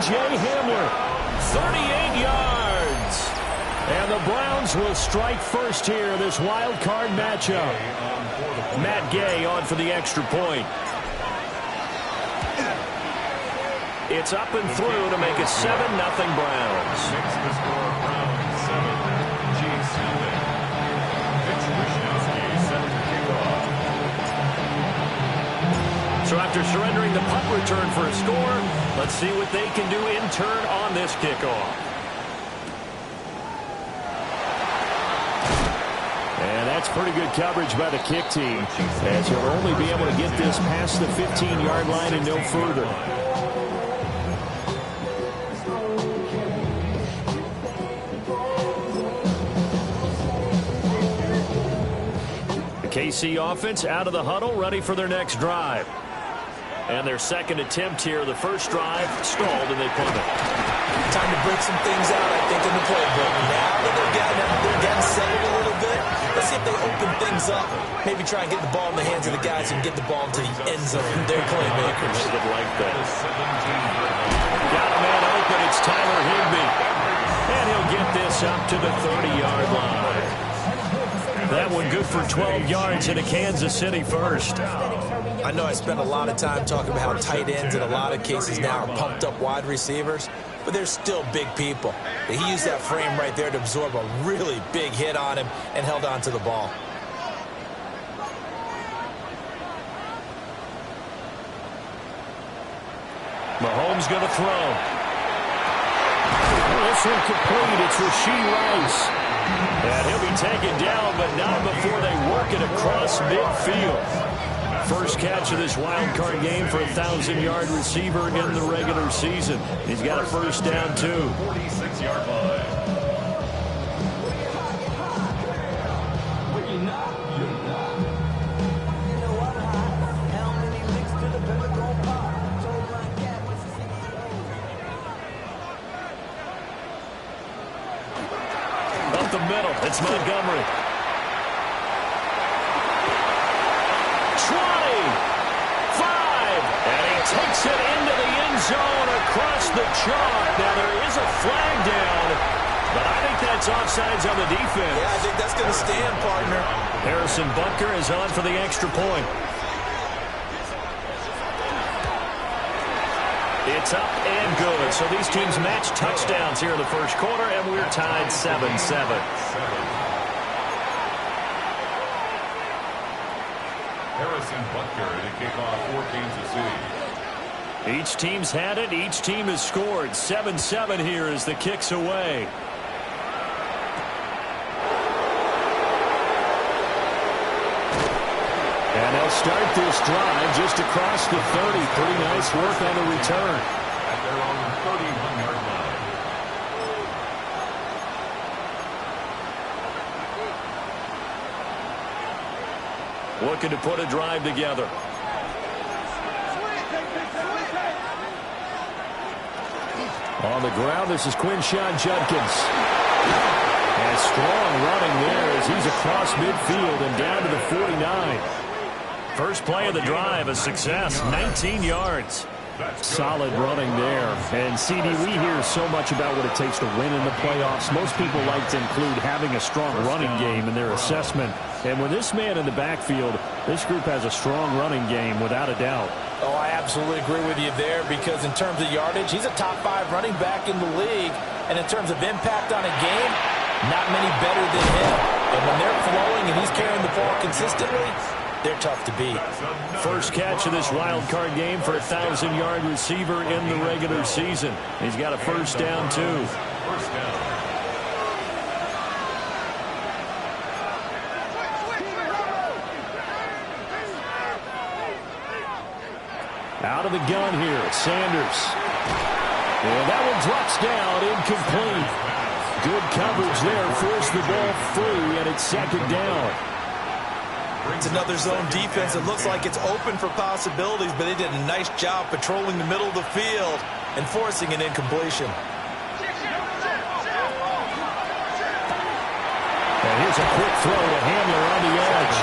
C.J. Hamler. 38 yards. And the Browns will strike first here, this wild card matchup. Matt Gay on for the extra point. It's up and through to make it 7-0 Browns. So after surrendering the punt return for a score, let's see what they can do in turn on this kickoff. And that's pretty good coverage by the kick team, as he'll only be able to get this past the 15-yard line and no further. The KC offense out of the huddle, ready for their next drive. And their second attempt here, the first drive stalled and they punt it. Time to break some things out, I think, in the playbook. Now that they're getting settled a little bit, let's see if they open things up. Maybe try and get the ball in the hands of the guys who can get the ball into the end zone. They're playmakers. Like that. Got a man open. It's Tyler Higbee. And he'll get this up to the 30-yard line. That one good for 12 yards in a Kansas City first. I know I spent a lot of time talking about how tight ends in a lot of cases now are pumped up wide receivers, but they're still big people. He used that frame right there to absorb a really big hit on him and held on to the ball. Mahomes going to throw. This one complete. It's Rashee Rice. And he'll be taken down, but not before they work it across midfield. First catch of this wild card game for a 1,000-yard receiver in the regular season. He's got a first down, too. 46-yard line. Up the middle, it's Montgomery. 25, and he takes it into the end zone across the chalk. Now there is a flag down, but I think that's offsides on the defense. Yeah, I think that's going to stand, partner. Harrison Butker is on for the extra point. It's up and good. So these teams match touchdowns here in the first quarter, and we're tied 7-7. Harrison Butker to kick off for Kansas City. Each team's had it. Each team has scored. 7-7 here as the kick's away. And they'll start this drive just across the 30. Pretty nice work on the return. At their own 31-yard line. Looking to put a drive together. On the ground, this is Quinshon Judkins. And strong running there as he's across midfield and down to the 49. First play of the drive, a success, 19 yards. Solid running there. And, CD, we hear so much about what it takes to win in the playoffs. Most people like to include having a strong running game in their assessment. And with this man in the backfield, this group has a strong running game without a doubt. Oh, I absolutely agree with you there, because in terms of yardage, he's a top 5 running back in the league. And in terms of impact on a game, not many better than him. And when they're flowing and he's carrying the ball consistently, they're tough to beat. First catch of this wild card game for a 1,000-yard receiver in the regular season. He's got a first down, too. First down. Out of the gun here, Sanders. And that one drops down, incomplete. Good coverage there, forced the ball free, and it's second down. It's another zone defense. It looks like it's open for possibilities, but they did a nice job patrolling the middle of the field and forcing an incompletion. And here's a quick throw to Hamler on the edge.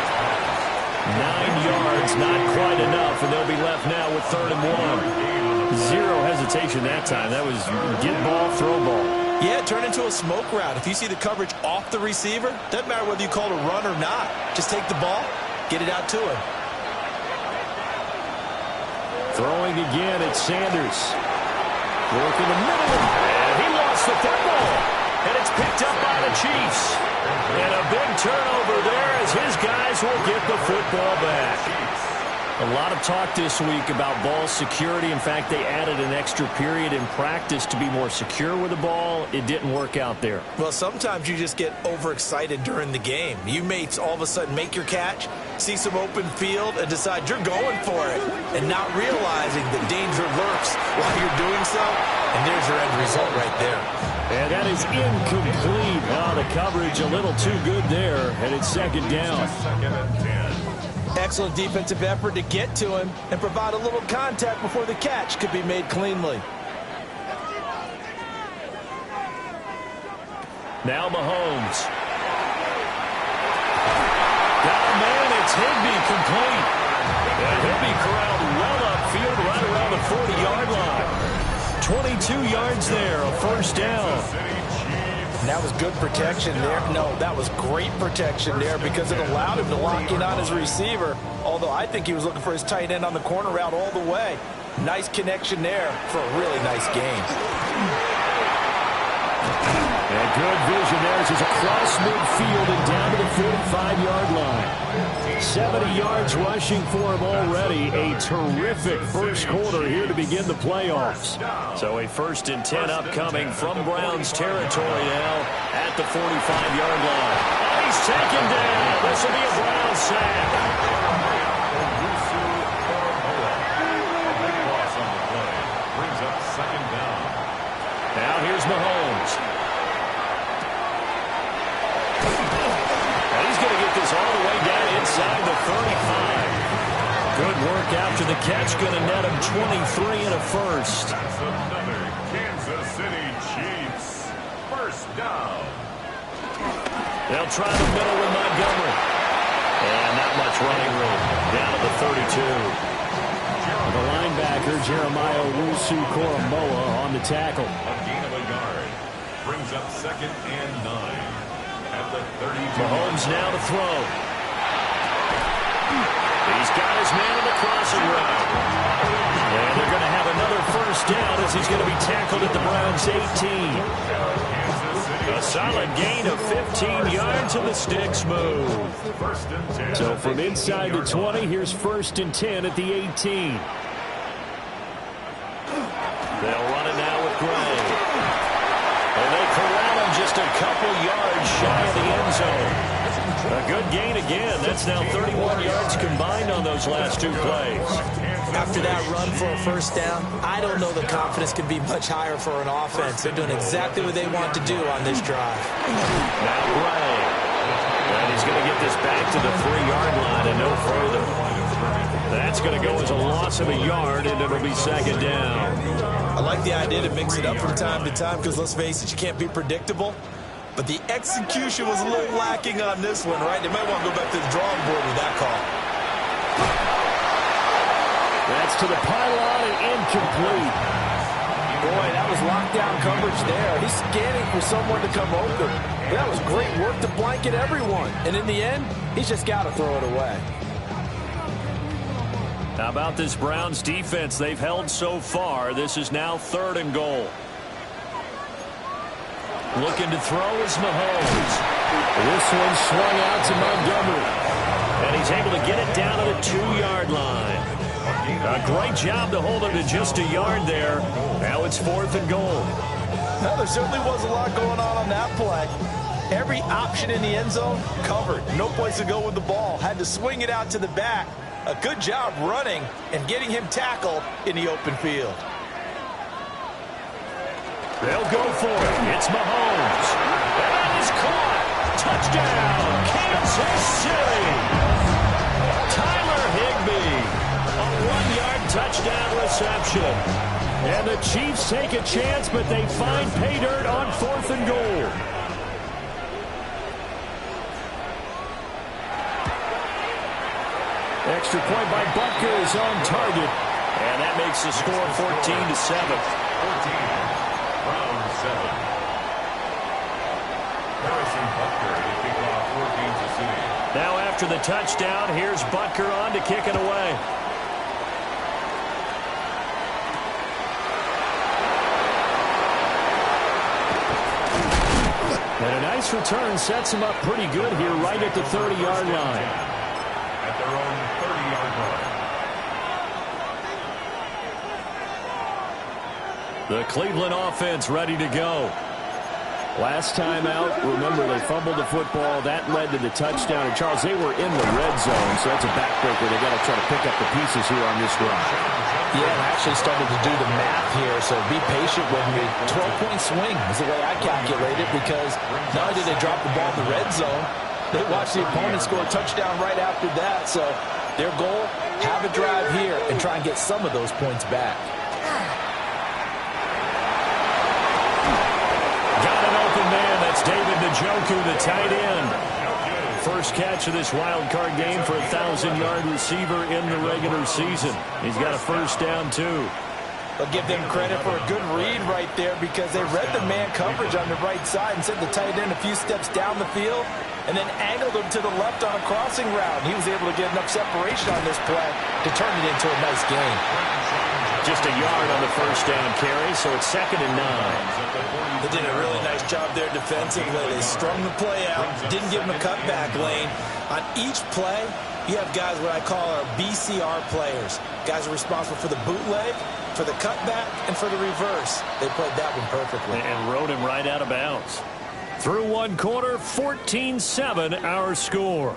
9 yards, not quite enough, and they'll be left now with 3rd and 1. Zero hesitation that time. That was get ball, throw ball. Yeah, turn into a smoke route. If you see the coverage off the receiver, doesn't matter whether you call it a run or not. Just take the ball, get it out to him. Throwing again, it's Sanders. Work in the middle, and he lost the football. And it's picked up by the Chiefs. And a big turnover there as his guys will get the football back. A lot of talk this week about ball security. In fact, they added an extra period in practice to be more secure with the ball. It didn't work out there. Well, sometimes you just get overexcited during the game. You may all of a sudden make your catch, see some open field, and decide you're going for it, and not realizing that danger lurks while you're doing so. And there's your end result right there. And that is incomplete. Oh, the coverage a little too good there, and it's second down. Excellent defensive effort to get to him and provide a little contact before the catch could be made cleanly. Now Mahomes. Got a man, it's Higbee complete. And Higbee corralled well upfield right around the 40-yard line. 22 yards there, a first down. And that was good protection there. No, that was great protection there because it allowed him to lock in on his receiver, although I think he was looking for his tight end on the corner route all the way. Nice connection there for a really nice game. And good vision there as he's across midfield and down to the 45-yard line. 70 yards rushing for him already. A terrific first quarter here to begin the playoffs. So a 1st and 10 upcoming from Browns territory now at the 45-yard line. Oh, he's taken down. This will be a Browns sack. Now here's Mahomes. And he's going to get this all the way down inside the 35. Good work after the catch. Going to net him 23 and a first. That's another Kansas City Chiefs first down. They'll try the middle with Montgomery. And not much running room. Down at the 32. The linebacker, Jeremiah Owusu-Koramoah, on the tackle. A gain of a yard. Brings up 2nd and 9. At the 32. Mahomes now to throw. He's got his man in the crossing route. And they're going to have another first down as he's going to be tackled at the Browns' 18. A solid gain of 15 yards and the sticks move. So from inside the 20, here's 1st and 10 at the 18. They'll run it now with Gray. And they corral him just a couple yards shy of the end zone. A good gain again. That's now 31 yards combined on those last two plays. After that run for a first down, I don't know the confidence can be much higher for an offense. They're doing exactly what they want to do on this drive. Now Gray. And he's going to get this back to the 3-yard line and no further. That's going to go as a loss of a yard, and it'll be second down. I like the idea to mix it up from time to time because, let's face it, you can't be predictable. But the execution was a little lacking on this one, right? They might want to go back to the drawing board with that call. That's to the pylon and incomplete. Boy, that was lockdown coverage there. He's scanning for someone to come open. That was great work to blanket everyone. And in the end, he's just got to throw it away. How about this Browns defense they've held so far? This is now 3rd and goal. Looking to throw is Mahomes. This one swung out to Montgomery. And he's able to get it down to the 2-yard line. A great job to hold him to just a yard there. Now it's 4th and goal. Well, there certainly was a lot going on that play. Every option in the end zone covered. No place to go with the ball. Had to swing it out to the back. A good job running and getting him tackled in the open field. They'll go for it. It's Mahomes. And that is caught. Touchdown, Kansas City. Tyler Higbee. A 1-yard touchdown reception. And the Chiefs take a chance, but they find pay dirt on 4th and goal. Extra point by Butker is on target. And that makes the score 14-7. 14. Round 7. Harrison Butker to kick off for Kansas City. Now after the touchdown, here's Butker on to kick it away. And a nice return sets him up pretty good here right at the 30-yard line. At their own 30-yard line. The Cleveland offense ready to go. Last time out, remember, they fumbled the football. That led to the touchdown. And, Charles, they were in the red zone, so that's a backbreaker. They got to try to pick up the pieces here on this drive. Yeah, I actually started to do the math here, so be patient with me. 12-point swing is the way I calculate it, because not only did they drop the ball in the red zone, they watched the opponent score a touchdown right after that. So their goal, have a drive here and try and get some of those points back. Man, that's David Njoku, the tight end. First catch of this wild card game for a 1,000-yard receiver in the regular season. He's got a first down, too. I'll give them credit for a good read right there, because they read the man coverage on the right side and sent the tight end a few steps down the field and then angled him to the left on a crossing route. He was able to get enough separation on this play to turn it into a nice gain. Just a yard on the first down carry, so it's 2nd and 9. They did a really nice job there defensively. They strung the play out, didn't give him a cutback lane. On each play, you have guys what I call our BCR players. Guys are responsible for the bootleg, for the cutback, and for the reverse. They played that one perfectly. And rode him right out of bounds. Through one quarter, 14-7 our score.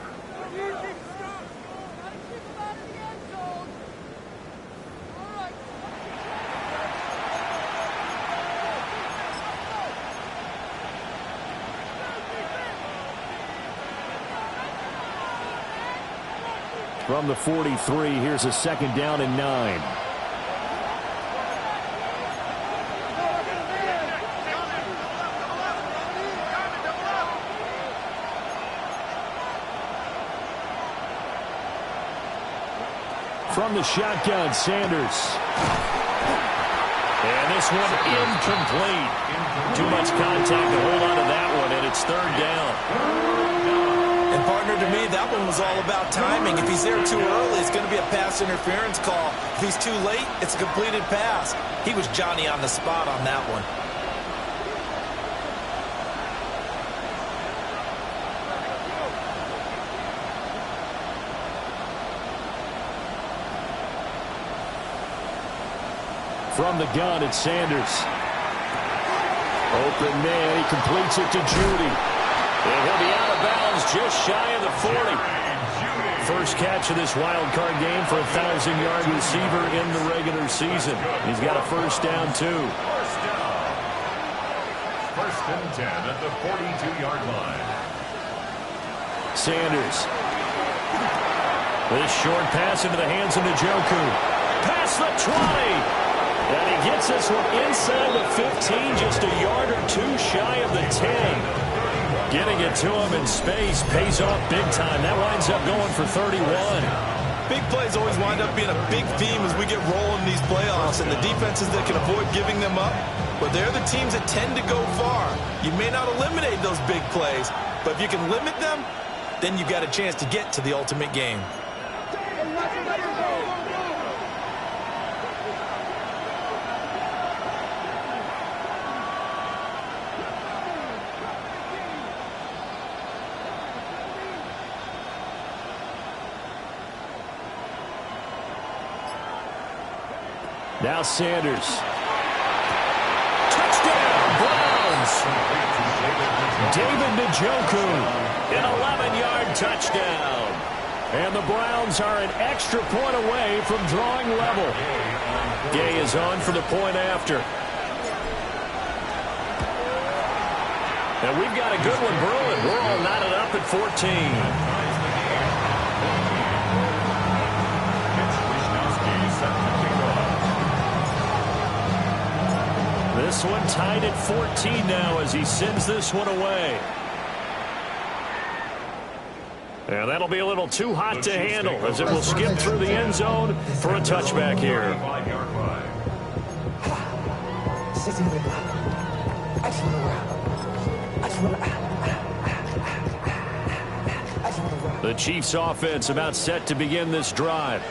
From the 43, here's a 2nd down and 9. From the shotgun, Sanders. And this one incomplete. Too much contact to hold on to that one, and it's 3rd down. And, partner, to me, that one was all about timing. If he's there too early, it's going to be a pass interference call. If he's too late, it's a completed pass. He was Johnny on the spot on that one. From the gun, it's Sanders. Open man, he completes it to Judy. And he'll be out of bounds just shy of the 40. First catch of this wild card game for a 1,000-yard receiver in the regular season. He's got a first down, too. First and 10 at the 42-yard line. Sanders. This short pass into the hands of Njoku. Past the 20. And he gets this one inside the 15, just a yard or two shy of the 10. Getting it to him in space pays off big time. That winds up going for 31. Big plays always wind up being a big theme as we get rolling in these playoffs, and the defenses that can avoid giving them up, but they're the teams that tend to go far. You may not eliminate those big plays, but if you can limit them, then you've got a chance to get to the ultimate game. Now Sanders. Touchdown, Browns. David Njoku, an 11-yard touchdown. And the Browns are an extra point away from drawing level. Gay is on for the point after. And we've got a good one brewing. We're all knotted up at 14. This one tied at 14 now as he sends this one away. And that'll be a little too hot to handle as it will skim through the end zone for a touchback here. The Chiefs offense about set to begin this drive.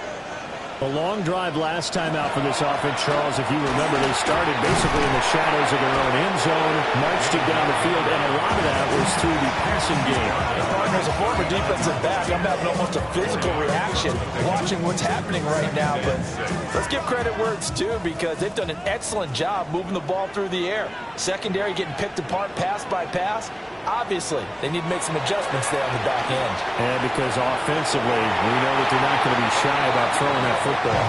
A long drive last time out for this offense, Charles. If you remember, they started basically in the shadows of their own end zone, marched it down the field, and a lot of that was through the passing game. And partner, as a former defensive back, I'm having almost a physical reaction watching what's happening right now. But let's give credit where it's due, because they've done an excellent job moving the ball through the air. Secondary getting picked apart pass by pass. Obviously, they need to make some adjustments there on the back end. And because offensively, we know that they're not going to be shy about throwing that football.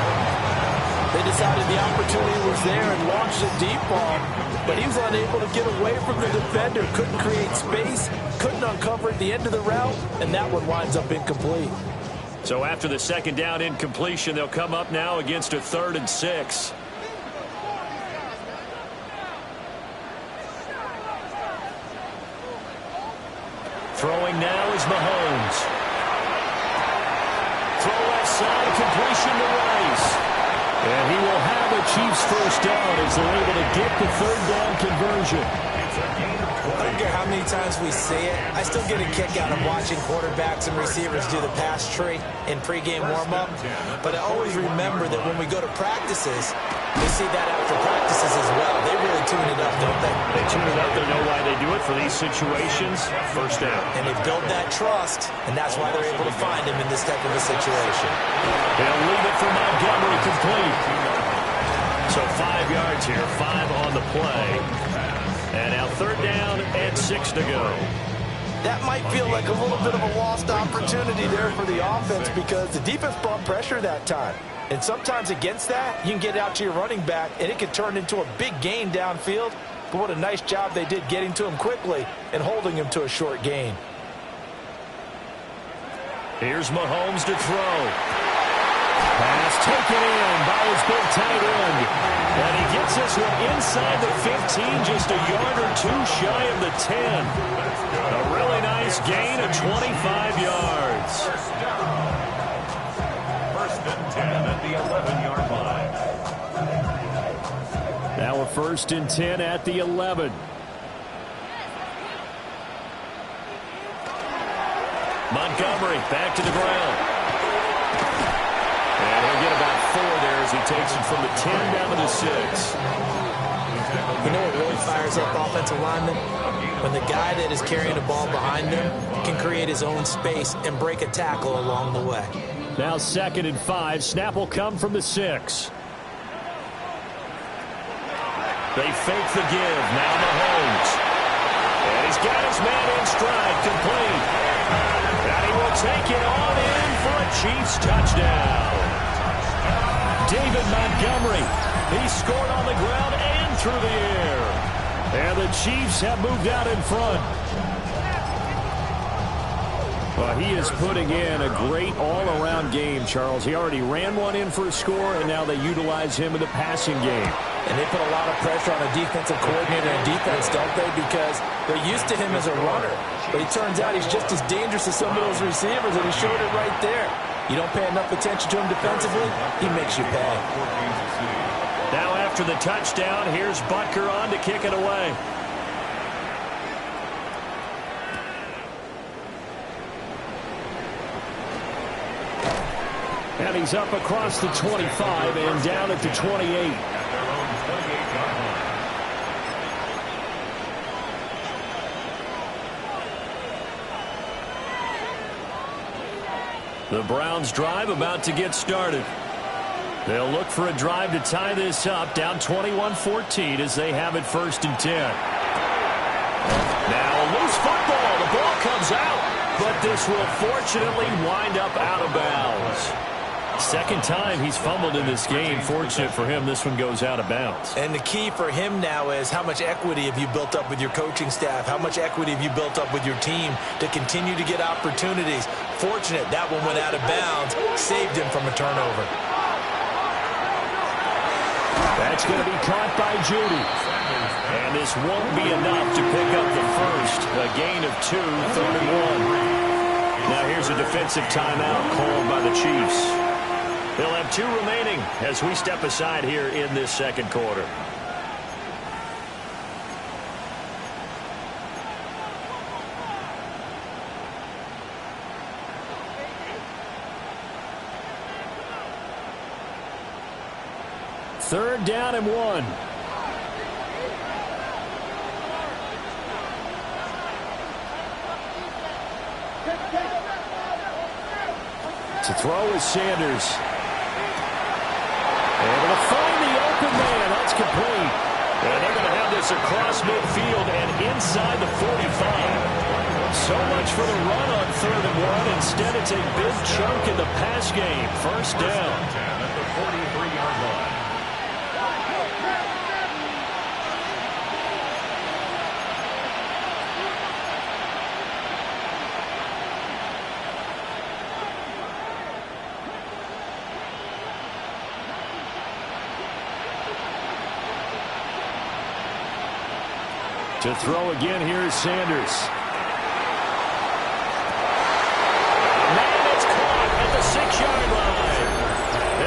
They decided the opportunity was there and launched a deep ball, but he was unable to get away from the defender, couldn't create space, couldn't uncover at the end of the route, and that one winds up incomplete. So after the second down incompletion, they'll come up now against a 3rd and 6. Throwing now is Mahomes. Throw left side, completion to Rice. And he will have a Chiefs first down as they're able to get the 3rd down conversion. I don't care how many times we see it, I still get a kick out of watching quarterbacks and receivers do the pass tree in pregame warm-up. But I always remember that when we go to practices, we see that after practices as well. They really tune it up, don't they? They tune it up. They know why they do it for these situations. First down. And they build that trust, and that's why they're able to find him in this type of a situation. They'll leave it for Montgomery, complete. So 5 yards here, 5 on the play. And now 3rd down and 6 to go. That might feel like a little bit of a lost opportunity there for the offense, because the defense brought pressure that time. And sometimes against that, you can get out to your running back, and it can turn into a big gain downfield. But what a nice job they did getting to him quickly and holding him to a short gain. Here's Mahomes to throw. Pass taken in by his big tight end. And he gets this one inside the 15, just a yard or two shy of the 10. A really nice gain of 25 yards. First and 10 at the 11-yard line. Now a 1st and 10 at the 11. Montgomery back to the ground. And he'll get about 4 there as he takes it from the 10 down to the 6. You know what really fires up offensive linemen? When the guy that is carrying the ball behind him can create his own space and break a tackle along the way. Now 2nd and 5. Snap will come from the 6. They fake the give. Now Mahomes. And he's got his man in stride, complete. And he will take it on in for a Chiefs touchdown. David Montgomery. He scored on the ground and through the air. And the Chiefs have moved out in front. Well, he is putting in a great all-around game, Charles. He already ran one in for a score, and now they utilize him in the passing game. And they put a lot of pressure on a defensive coordinator and defense, don't they? Because they're used to him as a runner. But it turns out he's just as dangerous as some of those receivers, and he showed it right there. You don't pay enough attention to him defensively, he makes you pay. Now after the touchdown, here's Butker on to kick it away. And he's up across the 25 and down at the 28. The Browns drive about to get started. They'll look for a drive to tie this up, down 21-14 as they have it 1st and 10. Now a loose football. The ball comes out, but this will fortunately wind up out of bounds. Second time he's fumbled in this game. Fortunate for him, this one goes out of bounds. And the key for him now is how much equity have you built up with your coaching staff? How much equity have you built up with your team to continue to get opportunities? Fortunate that one went out of bounds, saved him from a turnover. That's going to be caught by Judy. And this won't be enough to pick up the first. A gain of 2, 31. Now here's there's a defensive timeout called by the Chiefs. They'll have 2 remaining as we step aside here in this second quarter. Third down and 1. To throw is Sanders. Able to find the open man. That's complete. And they're going to have this across midfield and inside the 45. So much for the run on 3rd and 1. Instead, it's a big chunk in the pass game. First down. At the 43-yard line. To throw again, here's Sanders. Man, it's caught at the 6-yard line.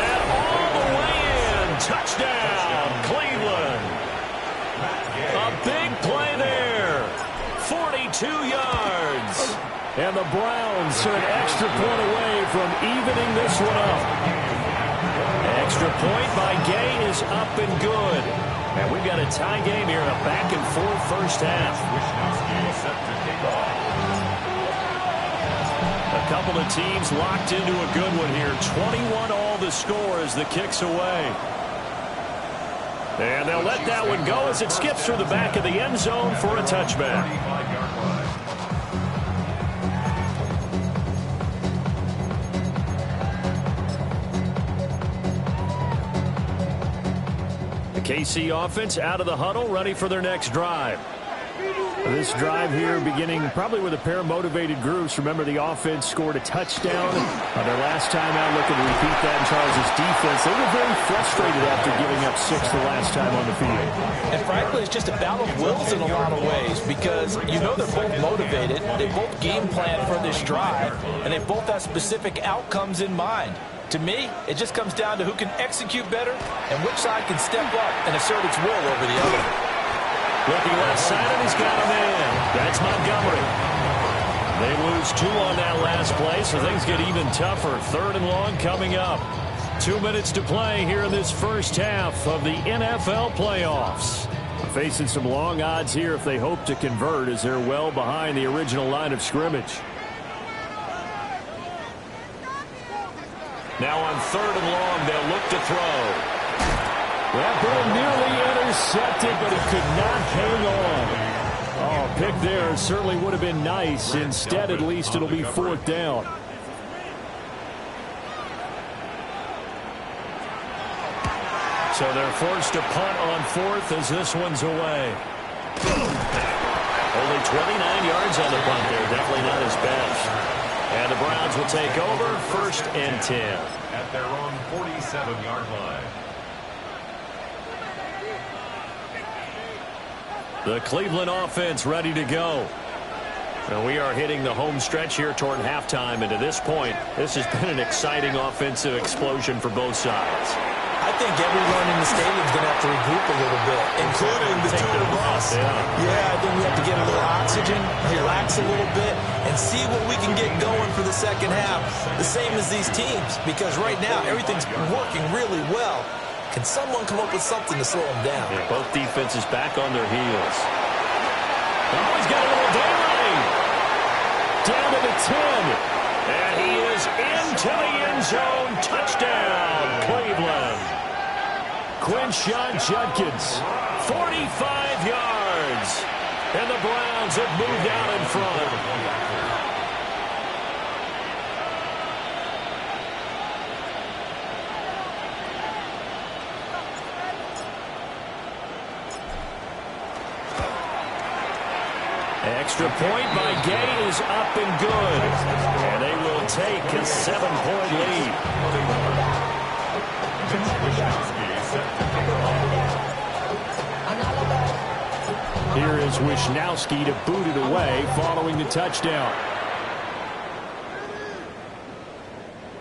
And all the way in. Touchdown, Cleveland. A big play there. 42 yards. And the Browns are an extra point away from evening this one up. Extra point by Gay is up and good. And we've got a tie game here, a back-and-forth first half. A couple of teams locked into a good one here. 21 all the score as the kick's away. And they'll let that one go as it skips through the back of the end zone for a touchback. KC offense out of the huddle, ready for their next drive. This drive here beginning probably with a pair of motivated groups. Remember, the offense scored a touchdown on their last time out. Looking to repeat that in Charles' defense. They were very frustrated after giving up 6 the last time on the field. And frankly, it's just a battle of wills in a lot of ways because you know they're both motivated. They both game plan for this drive, and they both have specific outcomes in mind. To me, it just comes down to who can execute better and which side can step up and assert its will over the other. Looking left side, and he's got him in. That's Montgomery. They lose 2 on that last play, so things get even tougher. 3rd and long coming up. 2 minutes to play here in this first half of the NFL playoffs. Facing some long odds here if they hope to convert as they're well behind the original line of scrimmage. Now on 3rd and long, they'll look to throw. That ball nearly intercepted, but he could not hang on. Oh, pick there certainly would have been nice. Instead, at least it'll be 4th down. So they're forced to punt on 4th as this one's away. Only 29 yards on the punt there. Definitely not his best. And the Browns will take over 1st and 10. At their own 47-yard line. The Cleveland offense ready to go. And we are hitting the home stretch here toward halftime. And to this point, this has been an exciting offensive explosion for both sides. I think everyone in the stadium is going to have to regroup a little bit, including the 2 of us. Yeah, I think we have to get a little oxygen, relax a little bit, and see what we can get going for the second half. The same as these teams, because right now everything's working really well. Can someone come up with something to slow them down? Yeah, both defenses back on their heels. Oh, he's got a little daylight. Down to the 10. And he is into the end zone. Touchdown, Cleveland. Quinshon Judkins, 45 yards. And the Browns have moved out in front. Extra point by Gay is up and good. And they will take a 7-point lead. Here is Wishnowsky to boot it away following the touchdown.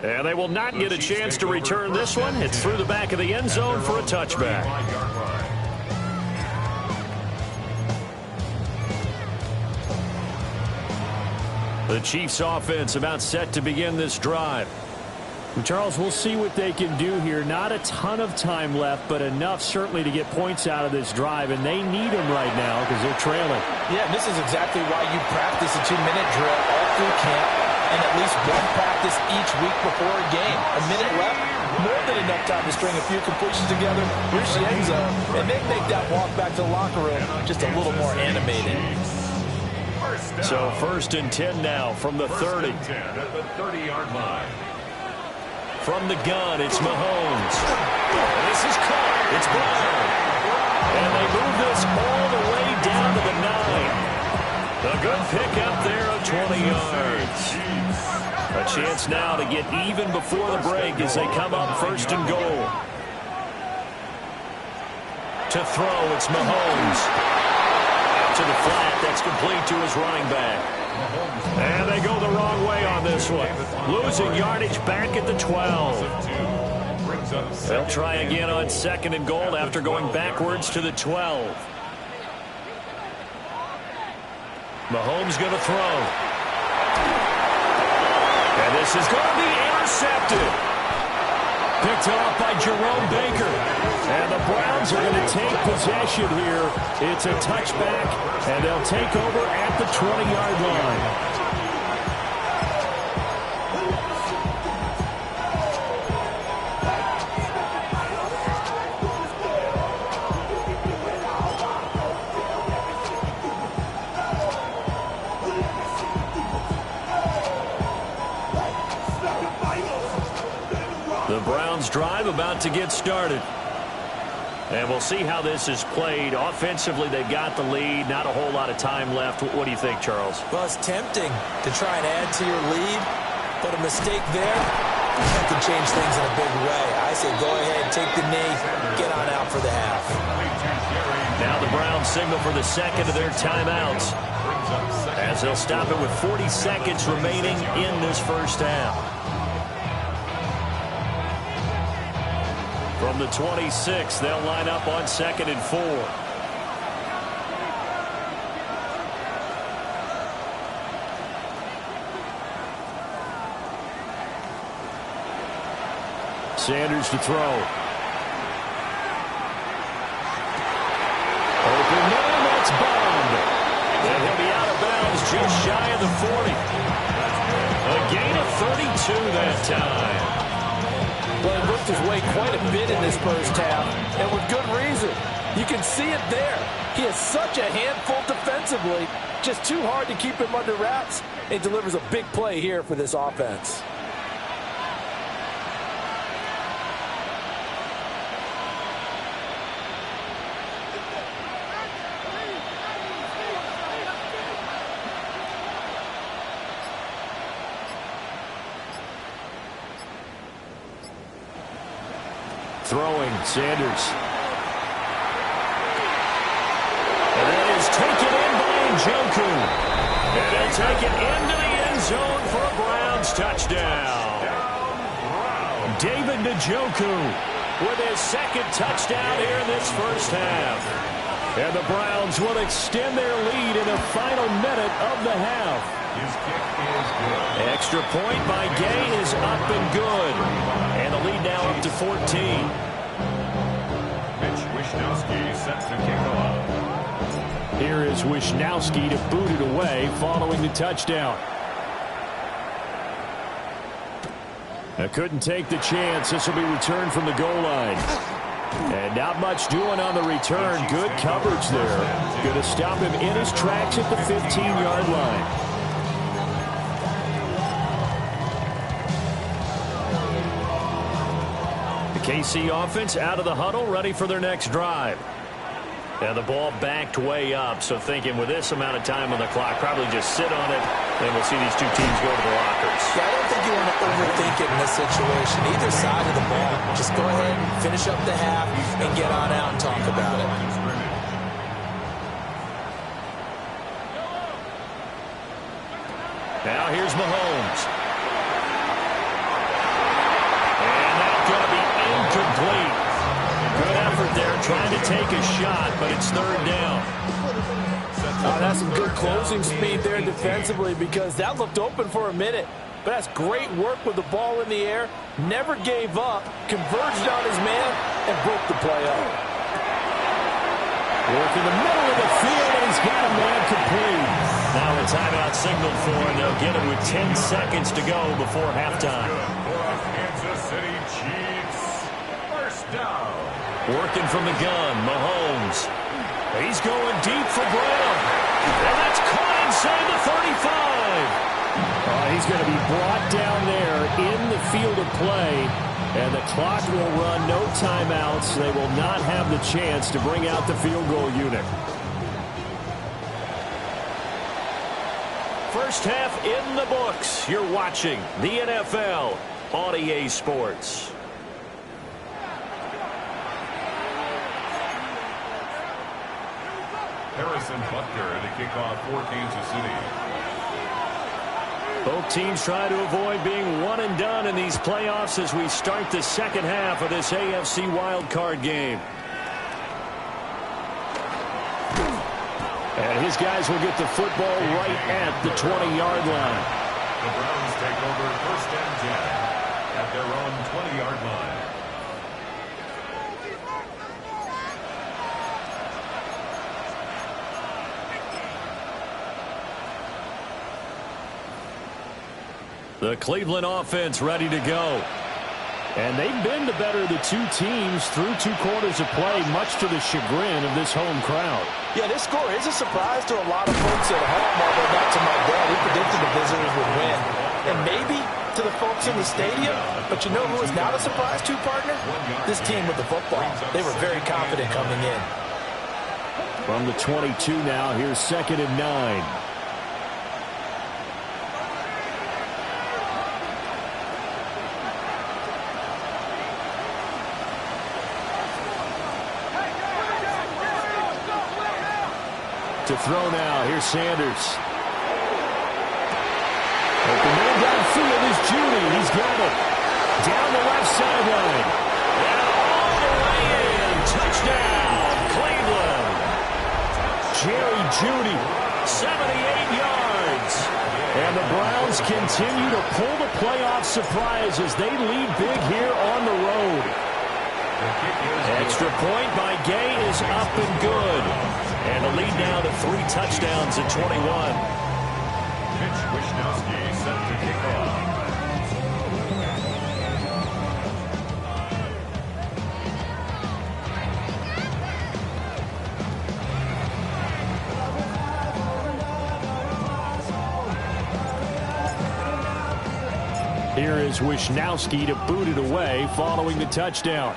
And they will not get a chance to return this one. It's through the back of the end zone for a touchback. The Chiefs offense about set to begin this drive. Charles, we'll see what they can do here. Not a ton of time left, but enough certainly to get points out of this drive, and they need them right now because they're trailing. Yeah, this is exactly why you practice a 2-minute drill all through camp and at least one practice each week before a game. A minute left, more than enough time to string a few completions together, reach the end zone, and then make that walk back to the locker room just a little more animated. So 1st and 10 now from the 30. At the 30-yard line. From the gun, it's Mahomes. This is caught. It's Brown. And they move this all the way down to the 9. A good pickup there of 20 yards. A chance now to get even before the break as they come up 1st and goal. To throw, it's Mahomes. Out to the flat. That's complete to his running back. And they go the wrong way on this one. Losing yardage back at the 12. They'll try again on 2nd and goal after going backwards to the 12. Mahomes going to throw. And this is going to be intercepted. Picked off by Jerome Baker. And the Browns are going to take possession here. It's a touchback, and they'll take over at the 20-yard line. The Browns drive about to get started. And we'll see how this is played. Offensively, they've got the lead. Not a whole lot of time left. What do you think, Charles? Well, it's tempting to try and add to your lead, but a mistake there, that can change things in a big way. I say go ahead, take the knee, get on out for the half. Now the Browns signal for the second of their timeouts, as they'll stop it with 40 seconds remaining in this first half. From the 26, they'll line up on 2nd and 4. Sanders to throw. Open man, that's bombed. And he'll be out of bounds just shy of the 40. A gain of 32 that time. Well, he worked his way quite a bit in this first half, and with good reason. You can see it there. He is such a handful defensively. Just too hard to keep him under wraps. He delivers a big play here for this offense. Throwing, Sanders. And that is taken in by Njoku. And they take it into the end zone for a Browns touchdown. David Njoku with his 2nd touchdown here in this first half. And the Browns will extend their lead in the final minute of the half. His kick is good. Extra point by Gay is up and good. And the lead now up to 14. Mitch Wishnowsky set to kick off. Here is Wishnowsky to boot it away following the touchdown. I couldn't take the chance. This will be returned from the goal line. And not much doing on the return. Good coverage there. Going to stop him in his tracks at the 15-yard line. KC offense out of the huddle, ready for their next drive. And the ball backed way up, so thinking with this amount of time on the clock, probably just sit on it, and we'll see these two teams go to the lockers. Yeah, I don't think you want to overthink it in this situation. Either side of the ball. Just go ahead and finish up the half and get on out and talk about it. Now here's Mahomes. trying to take a shot, but it's third down. That's some good closing speed there defensively because that looked open for a minute. But that's great work with the ball in the air. Never gave up, converged on his man, and broke the play up. Work in the middle of the field, and he's got a man complete. Now a timeout signaled for, and they'll get him with 10 seconds to go before halftime. Kansas City Chiefs. First down. Working from the gun, Mahomes. He's going deep for Brown. And that's caught inside the 35. He's going to be brought down there in the field of play. And the clock will run, no timeouts. They will not have the chance to bring out the field goal unit. First half in the books. You're watching the NFL on EA Sports. Harrison Butker to kick off for Kansas City. Both teams try to avoid being one and done in these playoffs as we start the second half of this AFC wildcard game. And his guys will get the football right at the 20-yard line. The Browns take over first and 10 at their own 20-yard line. The Cleveland offense ready to go. And they've been the better of the two teams through 2 quarters of play, much to the chagrin of this home crowd. Yeah, this score is a surprise to a lot of folks at home, although not to my dad. He predicted the visitors would win. And maybe to the folks in the stadium. But you know who is not a surprise to, partner? This team with the football. They were very confident coming in. From the 22 now, here's 2nd and 9. To throw now. Here's Sanders. Open man downfield is Judy. He's got it. Down the left sideline. And all the way in. Touchdown, Cleveland. Jerry Judy, 78 yards. and the Browns continue to pull the playoff surprise as they lead big here on the road. Extra point by Gay is up and good. And the lead now to 3 touchdowns at 21. Mitch Wishnowsky set to kick off. Here is Wishnowsky to boot it away following the touchdown.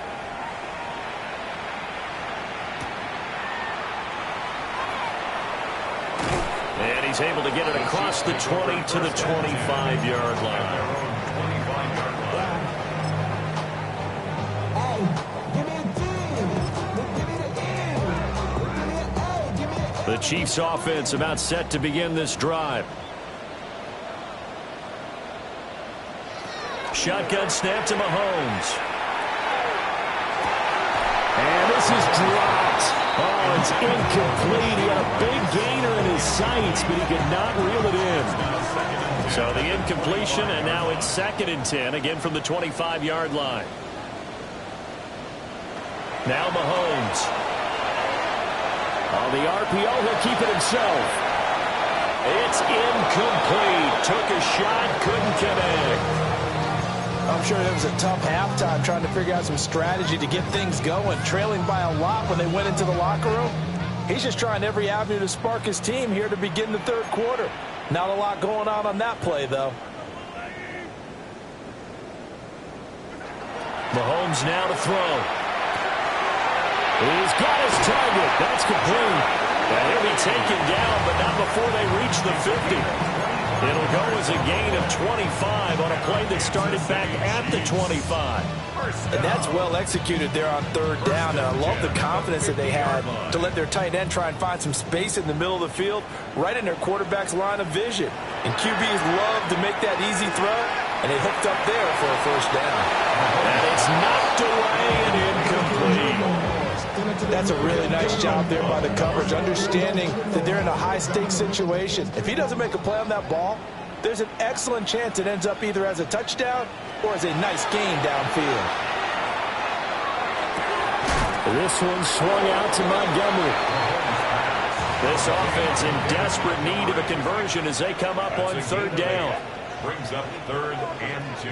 And he's able to get it across the 20 to the 25-yard line. The Chiefs offense about set to begin this drive. Shotgun snap to Mahomes. And this is dropped. Oh, it's incomplete. He had a big gainer in his sights, but he could not reel it in. So the incompletion, and now it's 2nd and 10, again from the 25-yard line. Now Mahomes. On the RPO, he'll keep it himself. It's incomplete. Took a shot, couldn't connect. I'm sure it was a tough halftime trying to figure out some strategy to get things going. Trailing by a lot when they went into the locker room. He's just trying every avenue to spark his team here to begin the 3rd quarter. Not a lot going on that play, though. Mahomes now to throw. He's got his target. That's complete. And he'll be taken down, but not before they reach the 50. It'll go as a gain of 25 on a play that started back at the 25. And that's well executed there on 3rd down. And I love the confidence that they had to let their tight end try and find some space in the middle of the field, right in their quarterback's line of vision. And QBs love to make that easy throw, and they hooked up there for a 1st down. And it's knocked away and incomplete. That's a really nice job there by the coverage, understanding that they're in a high-stakes situation. If he doesn't make a play on that ball, there's an excellent chance it ends up either as a touchdown or as a nice gain downfield. This one swung out to Montgomery. This offense in desperate need of a conversion as they come up on third down. Brings up 3rd and 2.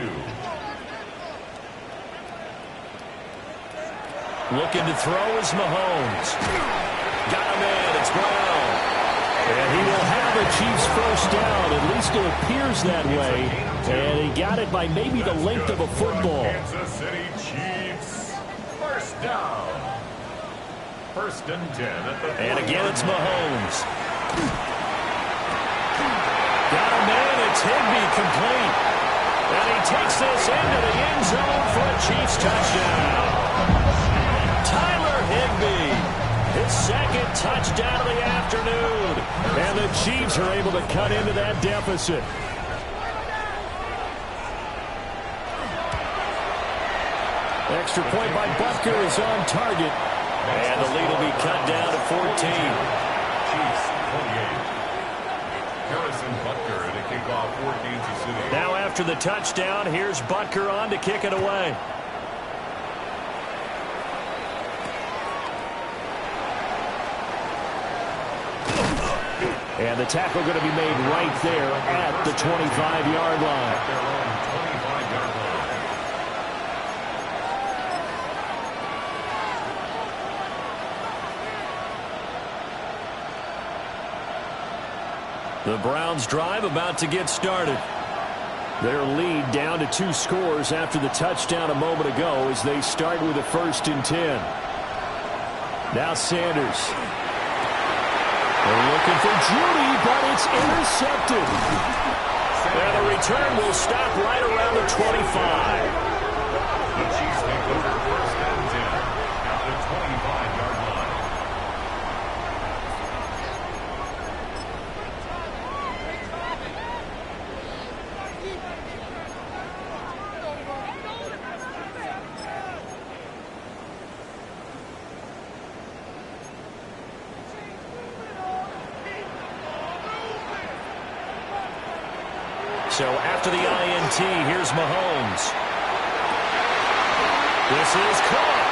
Looking to throw is Mahomes. Got him in. It's Brown. And he will have a Chiefs first down. At least it appears that way. And he got it by maybe the length of a football. Kansas City Chiefs. First down. 1st and 10 at the And again, it's Mahomes. Got him in. It's Higbee complete. And he takes this into the end zone for a Chiefs touchdown. Tyler Higbee, his 2nd touchdown of the afternoon. And the Chiefs are able to cut into that deficit. Extra point by Butker is on target. And the lead will be cut down to 14. Chiefs 28. Harrison Butker to kick off for Kansas City. Now after the touchdown, here's Butker on to kick it away. And the tackle going to be made right there at the 25-yard line. At their own 25-yard line. The Browns drive about to get started. Their lead down to 2 scores after the touchdown a moment ago as they start with a 1st and 10. Now Sanders. They're looking for Judy, but it's intercepted. And the return will stop right around the 25. The Chiefs take over 1st and 10 at the 25-yard line. So after the INT, here's Mahomes. This is caught.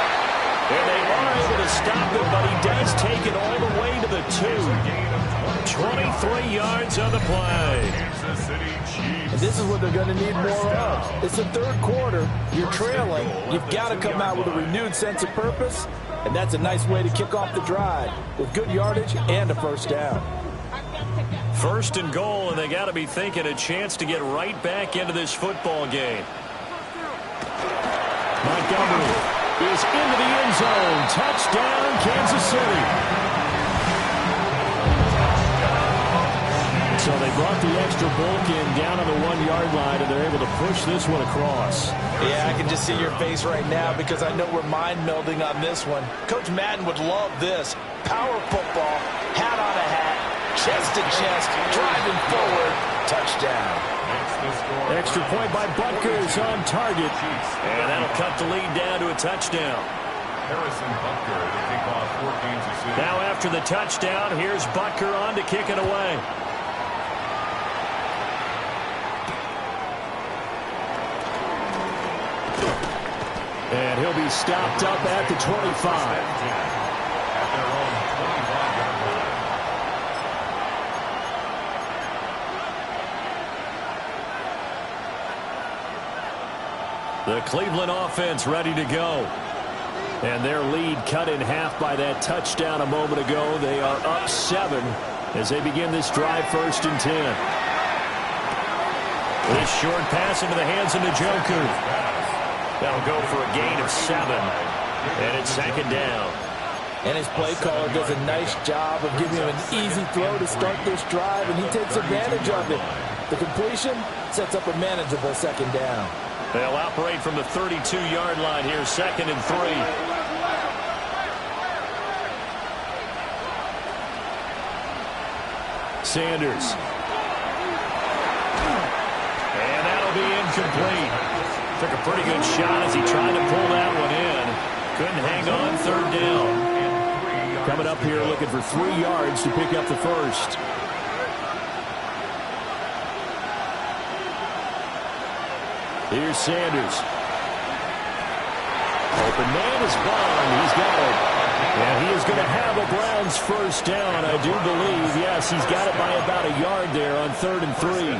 And they are able to stop it, but he does take it all the way to the 2. 23 yards on the play. Kansas City Chiefs. And this is what they're going to need more of. It's the 3rd quarter. You're trailing. You've got to come out with a renewed sense of purpose, and that's a nice way to kick off the drive with good yardage and a 1st down. 1st and goal, and they got to be thinking a chance to get right back into this football game. Montgomery is into the end zone. Touchdown, Kansas City. So they brought the extra bulk in down on the 1-yard line, and they're able to push this one across. Yeah, I can just see your face right now because I know we're mind melding on this one. Coach Madden would love this. Power football, hat on a hat, chest to chest, driving forward, touchdown. Extra point by Butker is on target, and that'll cut the lead down to a touchdown. Harrison Butker to kick off for Kansas City. Now after the touchdown, here's Butker on to kick it away. And he'll be stopped up at the 25. At their own 25-yard line. The Cleveland offense ready to go. And their lead cut in half by that touchdown a moment ago. They are up 7 as they begin this drive 1st and 10. This short pass into the hands of Njoku. That'll go for a gain of 7. And it's 2nd down. And his play caller does a nice job of giving him an easy throw to start this drive, and he takes advantage of it. The completion sets up a manageable 2nd down. They'll operate from the 32-yard line here, 2nd and 3. Sanders. And that'll be incomplete. Took a pretty good shot as he tried to pull that one in. Couldn't hang on 3rd down. coming up here looking for 3 yards to pick up the first. Here's Sanders. Open man is Bond. He's got it. And he is going to have a Browns first down, I do believe. Yes, he's got it by about a yard there on 3rd and 3.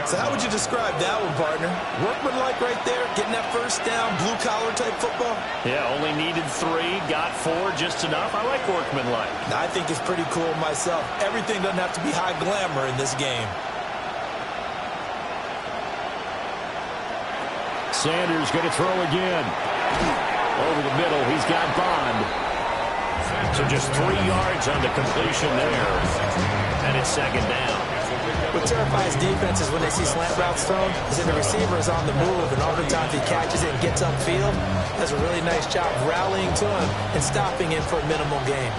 So how would you describe that one, partner? Workmanlike right there, getting that first down, blue-collar type football? Yeah, only needed 3, got 4, just enough. I like workmanlike. I think it's pretty cool myself. Everything doesn't have to be high glamour in this game. Sanders going to throw again. Over the middle, he's got Bond. So just 3 yards on the completion there. And it's 2nd down. What terrifies defenses when they see slant routes thrown is that the receiver is on the move, and oftentimes he catches it and gets upfield. Does a really nice job rallying to him and stopping him for a minimal gain.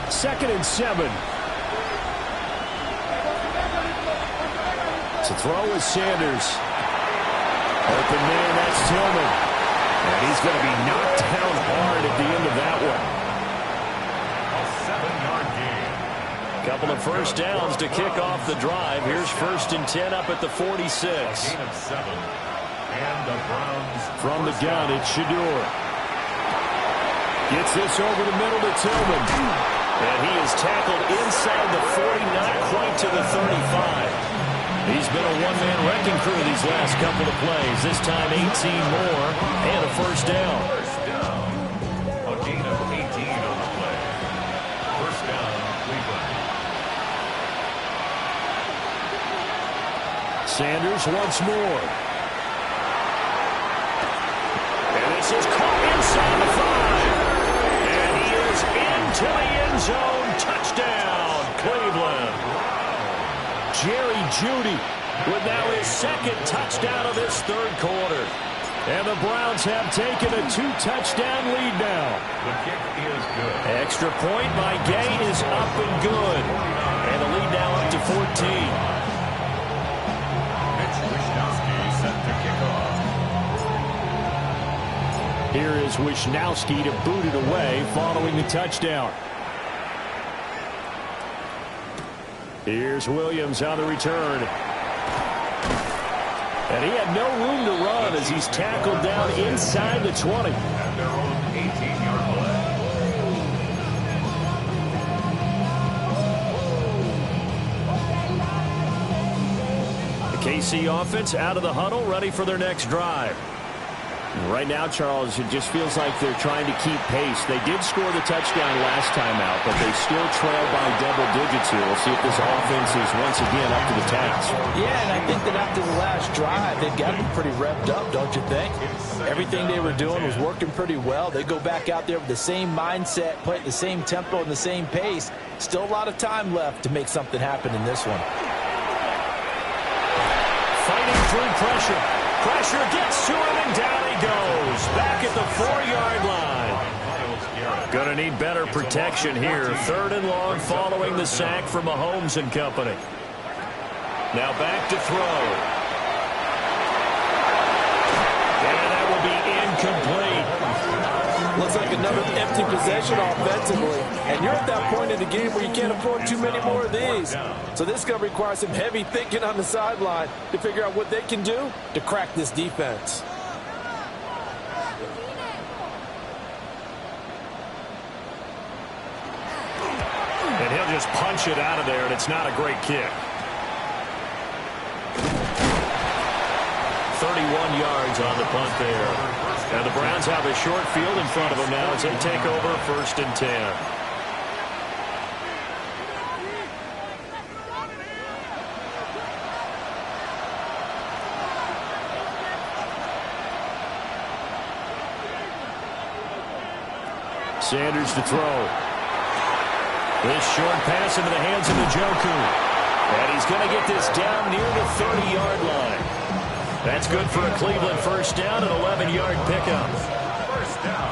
2nd and 7. To throw is Sanders. Open man, that's Tillman. And he's going to be knocked down hard at the end of that one. A 7-yard gain. Couple of first downs to kick off the drive. Here's 1st and 10 up at the 46. Gain of 7. And the Browns from the gun, it's Shador. Gets this over the middle to Tillman. And he is tackled inside the 40, not quite to the 35. He's been a one-man wrecking crew these last couple of plays. This time 18 more and a first down. First down. A gain of 18 on the play. First down, Cleveland. Sanders once more. And this is caught inside the 5. And he is into the end zone. Touchdown, Cleveland. Jerry Jeudy with now his 2nd touchdown of this 3rd quarter. And the Browns have taken a 2-touchdown lead now. The kick is good. Extra point by Gay is up and good. And the lead now up to 14. Mitch Wishnowsky set to kick off. Here is Wishnowsky to boot it away following the touchdown. Here's Williams on the return. And he had no room to run as he's tackled down inside the 20. And their own 18-yard The play. KC offense out of the huddle, ready for their next drive. Right now, Charles, it just feels like they're trying to keep pace. They did score the touchdown last time out, but they still trail by double digits here. We'll see if this offense is once again up to the task. Yeah, and I think that after the last drive, they've got to be pretty revved up, don't you think? Everything they were doing was working pretty well. They go back out there with the same mindset, play at the same tempo and the same pace. Still a lot of time left to make something happen in this one. Fighting through pressure. Pressure gets to him, and down he goes. Back at the 4-yard line. Going to need better protection here. 3rd and long following the sack from Mahomes and company. Now back to throw. And that will be incomplete. Looks like another empty possession offensively. And you're at that point in the game where you can't afford too many more of these. So this is going to require some heavy thinking on the sideline to figure out what they can do to crack this defense. And he'll just punch it out of there, and it's not a great kick. 31 yards on the punt there. And the Browns have a short field in front of them now as they take over 1st and 10. Sanders to throw. This short pass into the hands of Njoku. And he's going to get this down near the 30-yard line. That's good for a Cleveland first down, an 11-yard pickup. First down.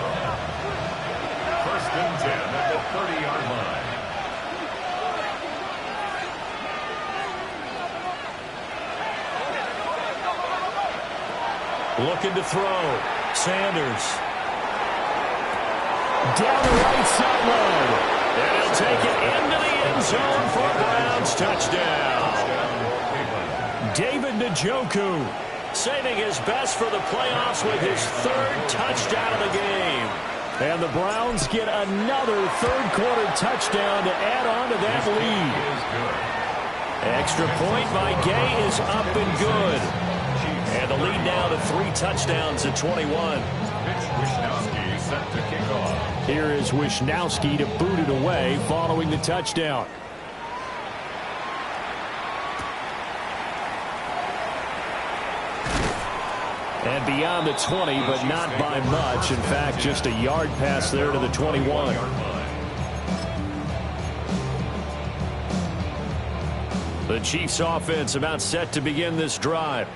1st and 10 at the 30-yard line. Looking to throw. Sanders. down the right sideline. And he'll take it into the end zone for a Browns touchdown. David Njoku saving his best for the playoffs with his third touchdown of the game. And the Browns get another third-quarter touchdown to add on to that lead. Extra point by Gay is up and good. And the lead now to 3 touchdowns at 21. Wishnowski set to kick off. Here is Wishnowski to boot it away following the touchdown. And beyond the 20, but not by much. In fact, just a yard pass there to the 21. The Chiefs offense about set to begin this drive.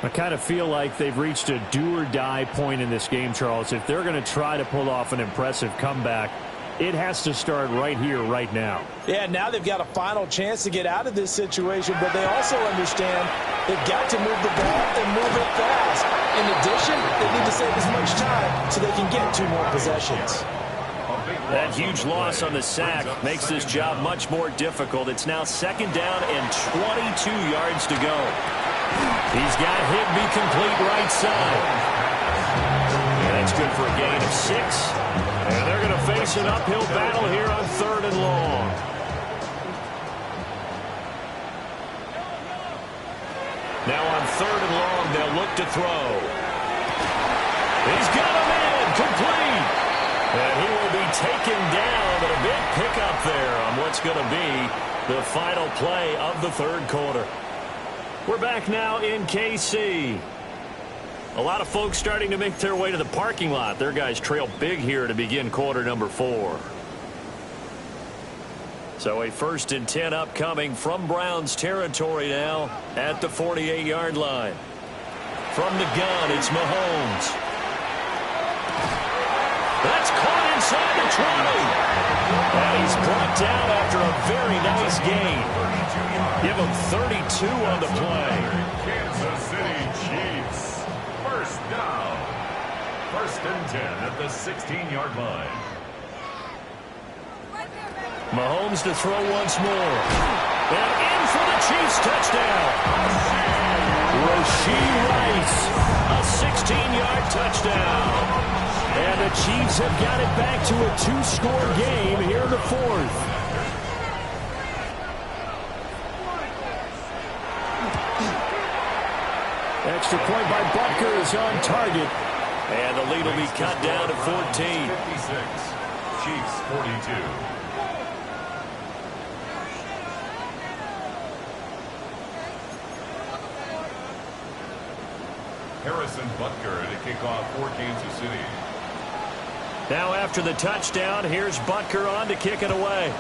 I kind of feel like they've reached a do-or-die point in this game, Charles. If they're going to try to pull off an impressive comeback, it has to start right here, right now. Yeah, now they've got a final chance to get out of this situation, but they also understand they've got to move the ball and move it fast. In addition, they need to save as much time so they can get 2 more possessions. That huge loss on the sack makes this job much more difficult. It's now 2nd down and 22 yards to go. He's got Higbee complete right side. And that's good for a gain of 6. And they're going to face an uphill battle here on 3rd and long. Now on 3rd and long, they'll look to throw. He's got him in, complete. And he will be taken down, but a big pickup there on what's going to be the final play of the 3rd quarter. We're back now in KC. A lot of folks starting to make their way to the parking lot. Their guys trail big here to begin quarter number 4. So a 1st and 10 upcoming from Browns territory now at the 48-yard line. From the gun, it's Mahomes. That's caught inside the 20. And he's brought down after a very nice gain. Give him 32 on the play. Kansas City Chiefs. 1st down. 1st and 10 at the 16-yard line. Mahomes to throw once more. And in for the Chiefs touchdown. Rashee Rice. A 16-yard touchdown. And the Chiefs have got it back to a 2-score game here in the 4th. Extra point by Butker is on target. And the lead will be cut down to 14. 56. Chiefs 42. Harrison Butker to kick off for Kansas City. Now after the touchdown, here's Butker on to kick it away.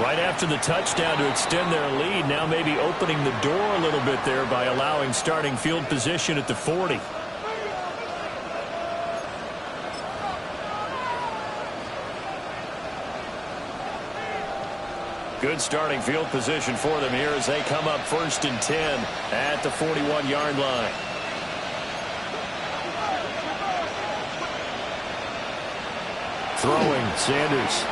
Right after the touchdown to extend their lead, now maybe opening the door a little bit there by allowing starting field position at the 40. Good starting field position for them here as they come up 1st and 10 at the 41-yard line. Throwing, Sanders.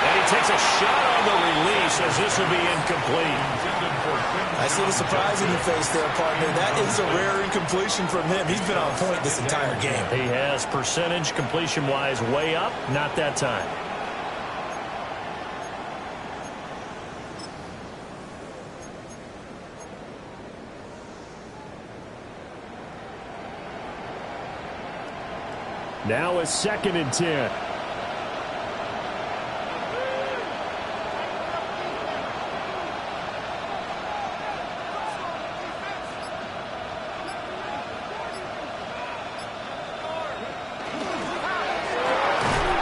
And he takes a shot on the release as this will be incomplete. I see the surprise in your face there, partner. That is a rare incompletion from him. He's been on point this entire game. He has percentage completion-wise way up, not that time. Now a 2nd and 10.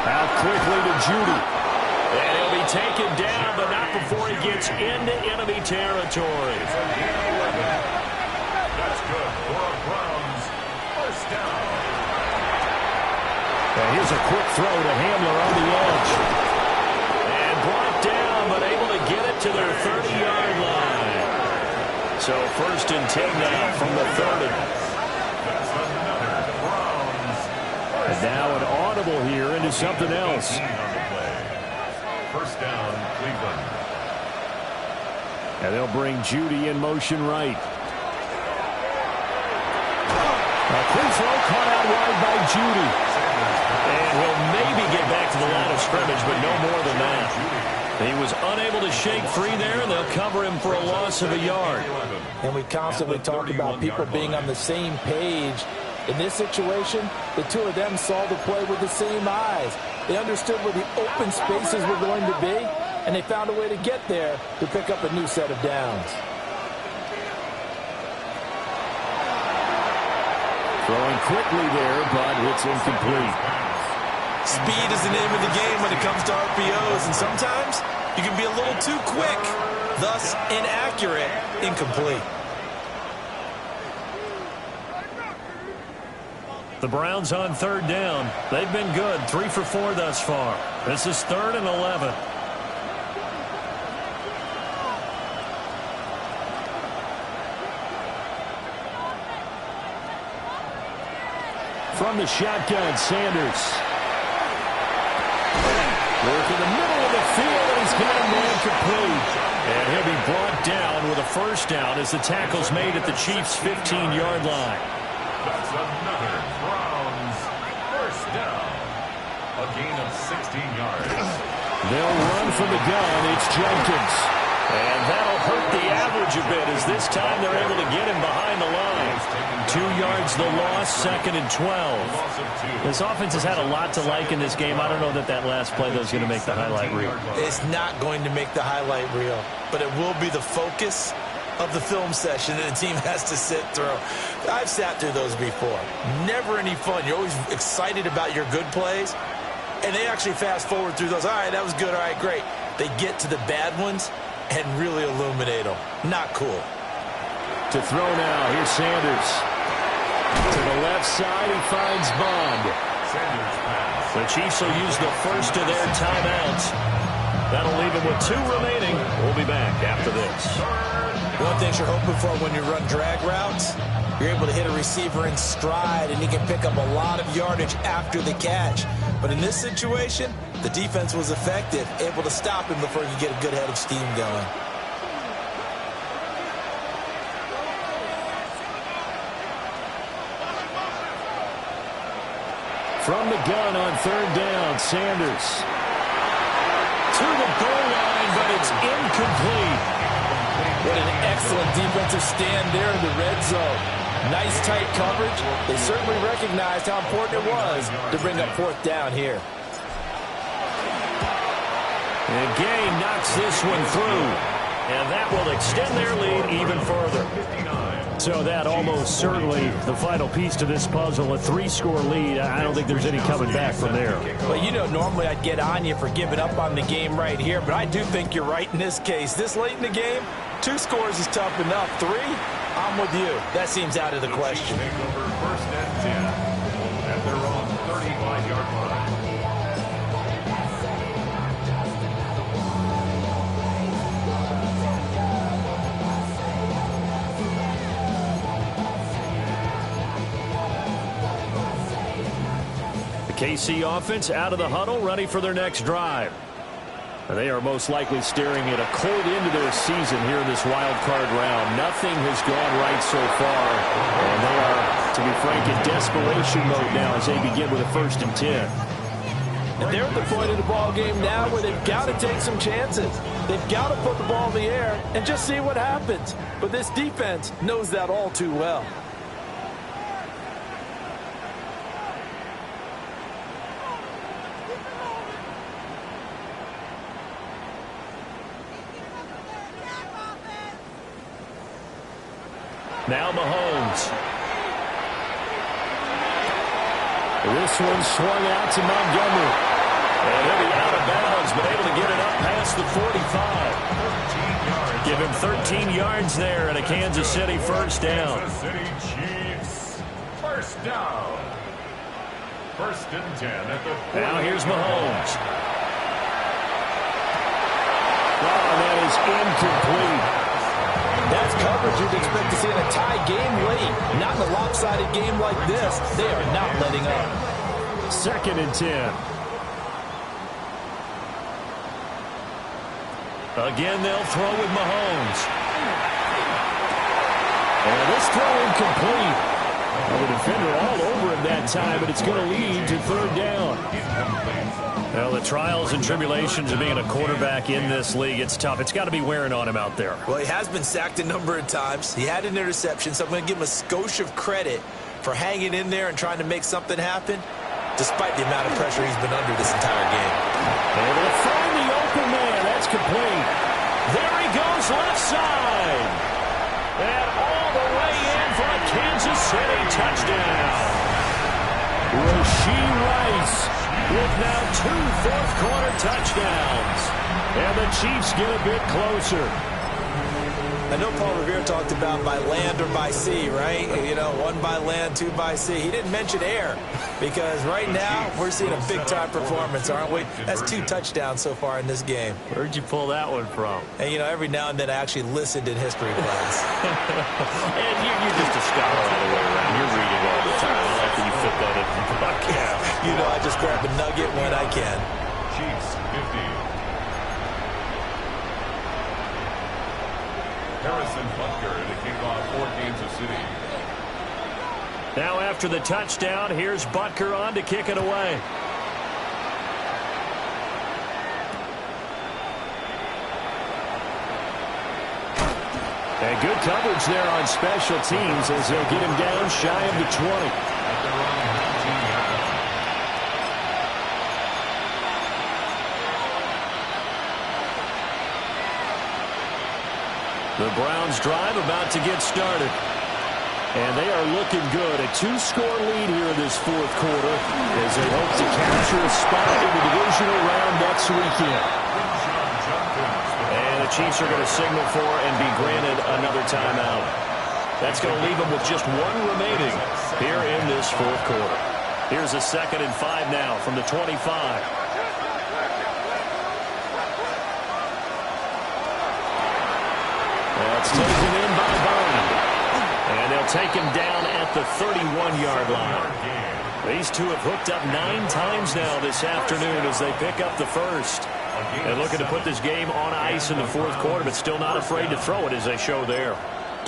Out quickly to Judy. And he'll be taken down, but not before he gets into enemy territory. That's good for a Browns 1st down. And here's a quick throw to Hamler on the edge. And brought down, but able to get it to their 30-yard line. So 1st and 10 now from the 30. That's another Browns And now an audible here into something else. First down, Cleveland. And they'll bring Judy in motion right. A quick throw caught out wide by Judy. And he'll maybe get back to the line of scrimmage, but no more than that. He was unable to shake free there, and they'll cover him for a loss of a yard. And we constantly talk about people being on the same page. In this situation, the two of them saw the play with the same eyes. They understood where the open spaces were going to be, and they found a way to get there to pick up a new set of downs. Throwing quickly there, but it's incomplete. Speed is the name of the game when it comes to RPOs, and sometimes you can be a little too quick, thus inaccurate, incomplete. The Browns on third down. They've been good, 3 for 4 thus far. This is 3rd and 11. From the shotgun, Sanders. Work in the middle of the field, and he's got a man complete. And he'll be brought down with a first down as the tackle's made at the Chiefs' 15-yard line. That's another Browns first down. A gain of 16 yards. They'll run from the gun. It's Jenkins. And that'll hurt the average a bit as this time they're able to get him behind the line. 2 yards the loss, 2nd and 12. This offense has had a lot to like in this game. I don't know that that last play, though, is going to make the highlight reel. It's not going to make the highlight reel, but it will be the focus of the film session that the team has to sit through. I've sat through those before. Never any fun. You're always excited about your good plays, and they actually fast forward through those. All right, that was good. All right, great. They get to the bad ones and really illuminate them. Not cool. To throw now, here's Sanders. To the left side, he finds Bond. The Chiefs will use the first of their timeouts. That'll leave him with 2 remaining. We'll be back after this. One thing you're hoping for when you run drag routes, you're able to hit a receiver in stride, and he can pick up a lot of yardage after the catch. But in this situation, the defense was effective, able to stop him before you get a good head of steam going. From the gun on third down, Sanders. To the goal line, but it's incomplete. What an excellent defensive stand there in the red zone. Nice tight coverage. They certainly recognized how important it was to bring up 4th down here. And Gay knocks this one through. And that will extend their lead even further. So that almost certainly the final piece to this puzzle, a 3-score lead. I don't think there's any coming back from there. Well, you know, normally I'd get on you for giving up on the game right here, but I do think you're right in this case. This late in the game, 2 scores is tough enough. 3, I'm with you. That seems out of the question. Take over 1st and 10 at their own 35-yard line. KC offense out of the huddle, ready for their next drive. They are most likely staring at a cold end to their season here in this wild card round. Nothing has gone right so far, and they are, to be frank, in desperation mode now as they begin with a 1st and 10. And they're at the point of the ball game now where they've got to take some chances. They've got to put the ball in the air and just see what happens. But this defense knows that all too well. Now Mahomes. This one swung out to Montgomery. And he'll be out of bounds, but able to get it up past the 45. Give him 13 yards there and a Kansas City first down. Kansas City Chiefs first down. 1st and 10 at the 40. Now here's Mahomes. Oh, that is incomplete. That's coverage you'd expect to see in a tie game late. Not in a lopsided game like this. They are not letting up. 2nd and 10. Again, they'll throw with Mahomes. And this throw incomplete. Well, the defender all over him that time, but it's going to lead to 3rd down. Well, the trials and tribulations of being a quarterback in this league, it's tough. It's got to be wearing on him out there. Well, he has been sacked a number of times. He had an interception, so I'm going to give him a skosh of credit for hanging in there and trying to make something happen, despite the amount of pressure he's been under this entire game. Able to find the open man. That's complete. There he goes, left side. And all the way in for a Kansas City touchdown. Rashee Rice with now 2 fourth-quarter touchdowns. And the Chiefs get a bit closer. I know Paul Revere talked about by land or by sea, right? You know, 1 by land, 2 by sea. He didn't mention air because right now we're seeing a big-time performance, aren't we? That's 2 touchdowns so far in this game. Where'd you pull that one from? And, you know, every now and then I actually listened in history class. And you're just a scholar all the way around. You're reading all the time. I like that you fit that in the podcast. You know, I just grab a nugget when I can. Chiefs 50. Harrison Butker to kick off for Kansas City. Now after the touchdown, here's Butker on to kick it away. And good coverage there on special teams as they'll get him down shy of the 20. At their own 19-yard line. The Browns drive about to get started. And they are looking good. A 2-score lead here in this 4th quarter as they hope to capture a spot in the divisional round next weekend. And the Chiefs are going to signal for and be granted another timeout. That's going to leave them with just 1 remaining here in this 4th quarter. Here's a 2nd and 5 now from the 25. That's taken in by Bond. And they'll take him down at the 31-yard line. These two have hooked up 9 times now this afternoon as they pick up the first. And looking to put this game on ice in the 4th quarter, but still not afraid to throw it as they show there.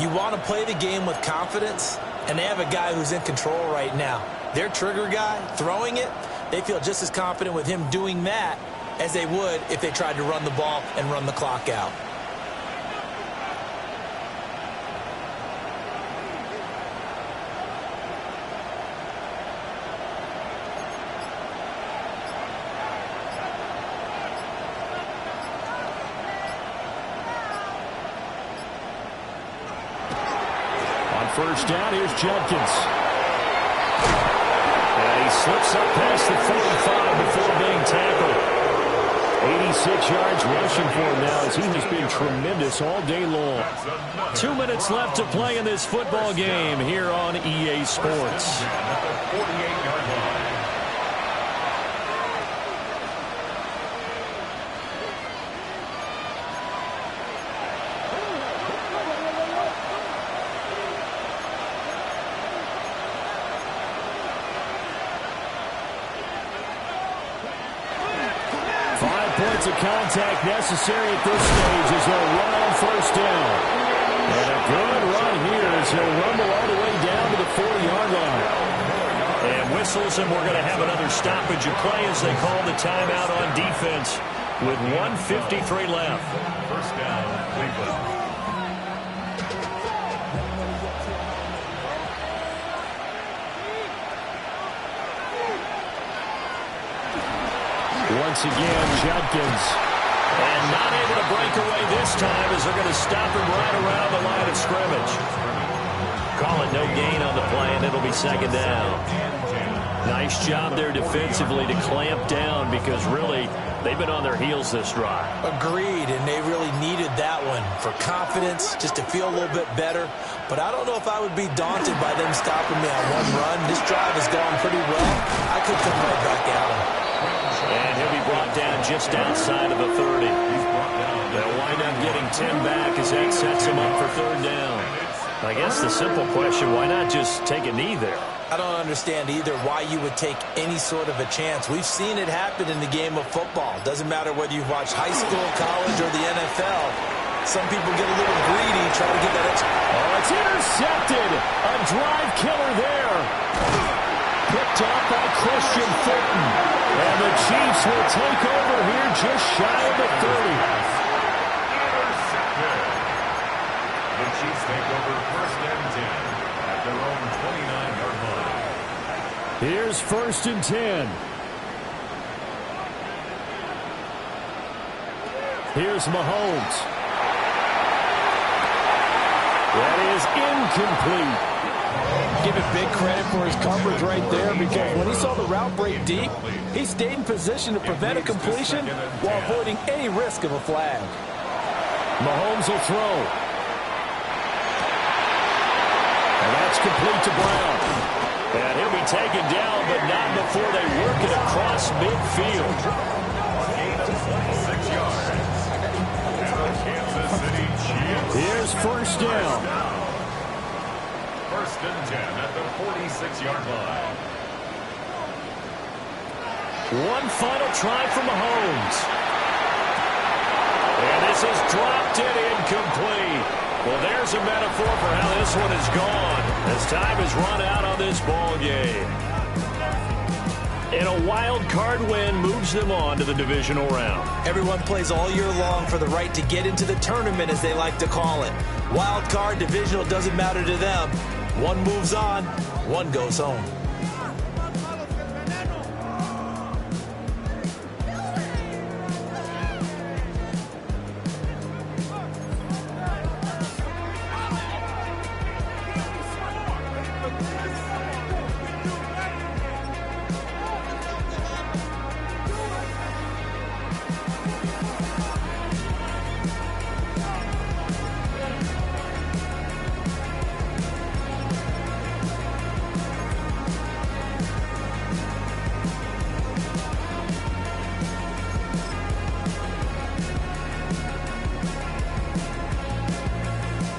You want to play the game with confidence, and they have a guy who's in control right now. Their trigger guy, throwing it, they feel just as confident with him doing that as they would if they tried to run the ball and run the clock out. First down, here's Judkins. And he slips up past the 45 before being tackled. 86 yards rushing for him now as he has been tremendous all day long. 2 minutes left to play in this football game here on EA Sports. At the 48-yard line. Points of contact necessary at this stage as they'll run on first down. And a good run here as he'll rumble all the way down to the 40-yard line. And whistles, and we're going to have another stoppage of play as they call the timeout on defense with 1:53 left. First down, Cleveland. Once again, Judkins. And not able to break away this time as they're going to stop him right around the line of scrimmage. Call it no gain on the play, and it'll be 2nd down. Nice job there defensively to clamp down because really they've been on their heels this drive. Agreed, and they really needed that one for confidence, just to feel a little bit better. But I don't know if I would be daunted by them stopping me on one run. This drive has gone pretty well. I could come right back at them. And he'll be brought down just outside of the 30. They'll wind up getting 10 back as that sets him up for third down. I guess the simple question, why not just take a knee there? I don't understand either why you would take any sort of a chance. We've seen it happen in the game of football. Doesn't matter whether you watch high school, college, or the NFL. Some people get a little greedy, try to get that extra. Oh, it's intercepted. A drive killer there. Picked up by Christian Fulton. And the Chiefs will take over here just shy of the 30. The Chiefs take over first and 10 at their own 29-yard line. Here's first and 10. Here's Mahomes. That is incomplete. Give it big credit for his coverage right there, because when he saw the route break deep, he stayed in position to prevent a completion while avoiding any risk of a flag. Mahomes will throw. And that's complete to Brown. And he'll be taken down, but not before they work it across midfield. Gain of 26 yards. And the Kansas City Chiefs. Here's first down. First and 10 at the 46-yard line. One final try for Mahomes. And this is dropped and incomplete. Well, there's a metaphor for how this one is gone, as time has run out on this ball game. And a wild card win moves them on to the divisional round. Everyone plays all year long for the right to get into the tournament, as they like to call it. Wild card, divisional, doesn't matter to them. One moves on, one goes home.